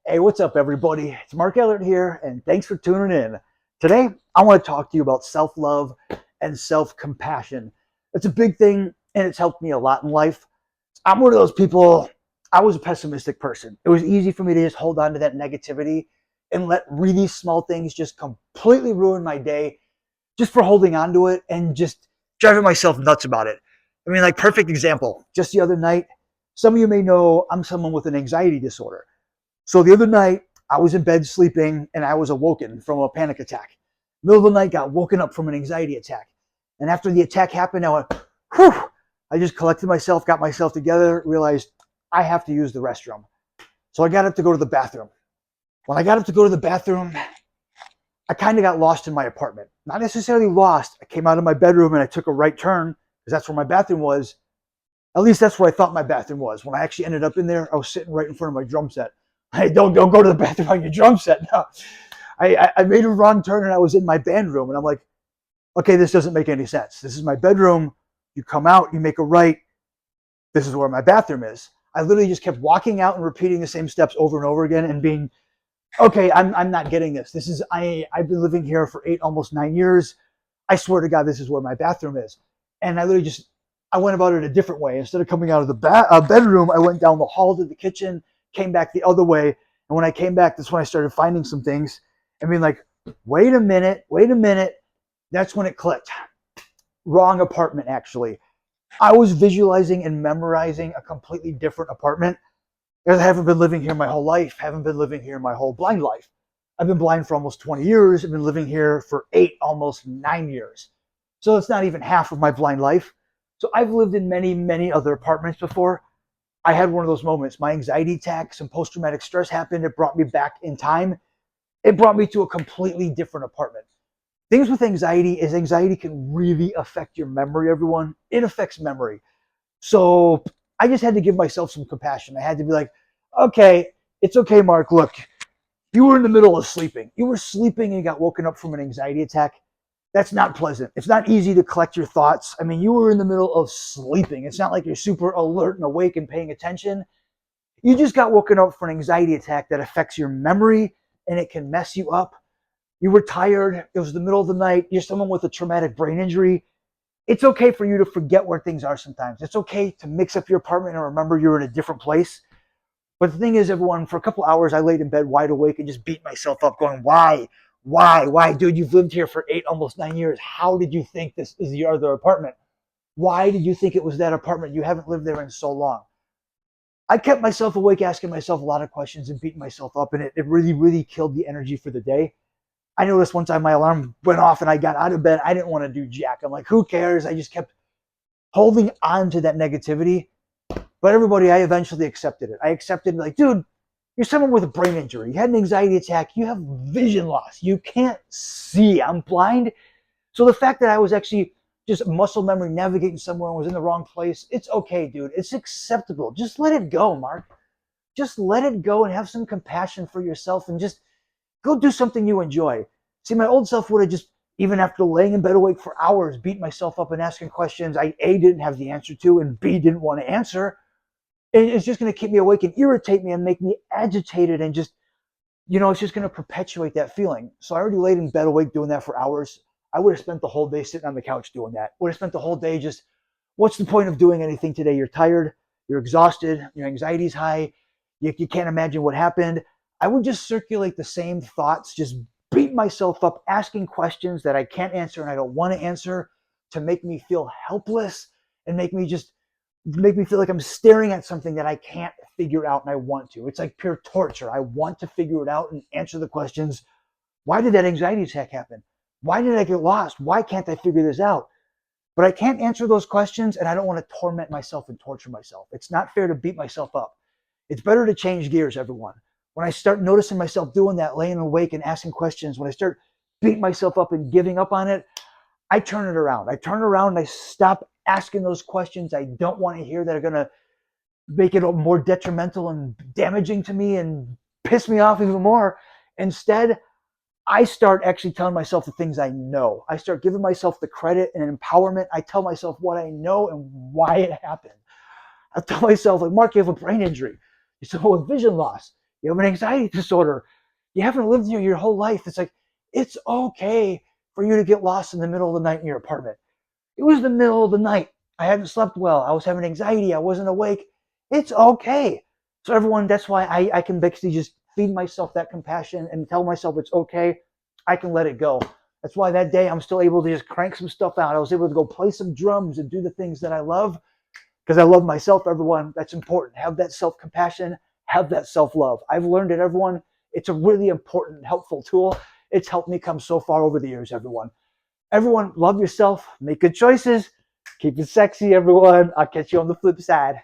Hey, what's up, everybody? It's Mark Ellert here, and thanks for tuning in. Today, I want to talk to you about self-love and self-compassion. It's a big thing, and it's helped me a lot in life. I'm one of those people, I was a pessimistic person. It was easy for me to just hold on to that negativity and let really small things just completely ruin my day just for holding on to it and just driving myself nuts about it. I mean, like, perfect example. Just the other night, some of you may know I'm someone with an anxiety disorder. So the other night, I was in bed sleeping and I was awoken from a panic attack. Middle of the night, got woken up from an anxiety attack. And after the attack happened, I went, whew. I just collected myself, got myself together, realized I have to use the restroom. So I got up to go to the bathroom. When I got up to go to the bathroom, I kind of got lost in my apartment. Not necessarily lost. I came out of my bedroom and I took a right turn because that's where my bathroom was. At least that's where I thought my bathroom was. When I actually ended up in there, I was sitting right in front of my drum set. Hey, don't go to the bathroom on your drum set. No, I made a wrong turn and I was in my band room and I'm like, okay, this doesn't make any sense. This is my bedroom. You come out, you make a right. This is where my bathroom is. I literally just kept walking out and repeating the same steps over and over again and being, okay, I'm not getting this. I've been living here for 8, almost 9 years. I swear to God, this is where my bathroom is. And I went about it a different way. Instead of coming out of the bedroom, I went down the hall to the kitchen, came back the other way. And when I came back, that's when I started finding some things and being like, wait a minute. That's when it clicked. Wrong apartment, actually. I was visualizing and memorizing a completely different apartment because I haven't been living here my whole life, haven't been living here my whole blind life. I've been blind for almost 20 years. I've been living here for 8, almost 9 years. So it's not even half of my blind life. So I've lived in many, many other apartments before. I had one of those moments. My anxiety attack, some post-traumatic stress happened. It brought me back in time. It brought me to a completely different apartment. Things with anxiety is anxiety can really affect your memory, everyone. It affects memory. So I just had to give myself some compassion. I had to be like, okay, it's okay, Mark. Look, you were in the middle of sleeping. You were sleeping and you got woken up from an anxiety attack. That's not pleasant. It's not easy to collect your thoughts. I mean, you were in the middle of sleeping. It's not like you're super alert and awake and paying attention. You just got woken up for an anxiety attack that affects your memory and it can mess you up. You were tired. It was the middle of the night. You're someone with a traumatic brain injury. It's okay for you to forget where things are sometimes. It's okay to mix up your apartment and remember you're in a different place. But the thing is, everyone, for a couple hours, I laid in bed wide awake and just beat myself up going, why? Why? Dude, you've lived here for 8, almost 9 years. How did you think this is your other apartment? Why did you think it was that apartment? You haven't lived there in so long. I kept myself awake asking myself a lot of questions and beating myself up, and it really, really killed the energy for the day. I noticed one time my alarm went off and I got out of bed. I didn't want to do jack. I'm like, who cares? I just kept holding on to that negativity. But everybody, I eventually accepted it. I accepted, like, dude, you're someone with a brain injury. You had an anxiety attack. You have vision loss. You can't see. I'm blind. So the fact that I was actually just muscle memory navigating somewhere and was in the wrong place, it's okay, dude. It's acceptable. Just let it go, Mark. Just let it go and have some compassion for yourself and just go do something you enjoy. See, my old self would have just, even after laying in bed awake for hours, beat myself up and asking questions I A, didn't have the answer to, and B, didn't want to answer. And it's just going to keep me awake and irritate me and make me agitated and just, it's just going to perpetuate that feeling. So I already laid in bed awake doing that for hours. I would have spent the whole day sitting on the couch doing that. Would have spent the whole day just, what's the point of doing anything today? You're tired, you're exhausted, your anxiety's high, you can't imagine what happened. I would just circulate the same thoughts, just beat myself up, asking questions that I can't answer and I don't want to answer to make me feel helpless and make me feel like I'm staring at something that I can't figure out and I want to. It's like pure torture. I want to figure it out and answer the questions. Why did that anxiety attack happen? Why did I get lost? Why can't I figure this out? But I can't answer those questions and I don't want to torment myself and torture myself. It's not fair to beat myself up. It's better to change gears, everyone. When I start noticing myself doing that, laying awake and asking questions, when I start beating myself up and giving up on it, I turn it around. I turn around and I stop asking those questions I don't want to hear that are going to make it more detrimental and damaging to me and piss me off even more. Instead, I start actually telling myself the things I know. I start giving myself the credit and empowerment. I tell myself what I know and why it happened. I tell myself, like, Mark, you have a brain injury. You're someone with vision loss. You have an anxiety disorder. You haven't lived here your whole life. It's like, it's okay for you to get lost in the middle of the night in your apartment. It was the middle of the night. I hadn't slept well. I was having anxiety. I wasn't awake. It's okay. So everyone, that's why I can basically just feed myself that compassion and tell myself it's okay. I can let it go. That's why that day I'm still able to just crank some stuff out. I was able to go play some drums and do the things that I love because I love myself, everyone. That's important. Have that self-compassion. Have that self-love. I've learned it, everyone. It's a really important, helpful tool. It's helped me come so far over the years, everyone. Everyone, love yourself. Make good choices. Keep it sexy, everyone. I'll catch you on the flip side.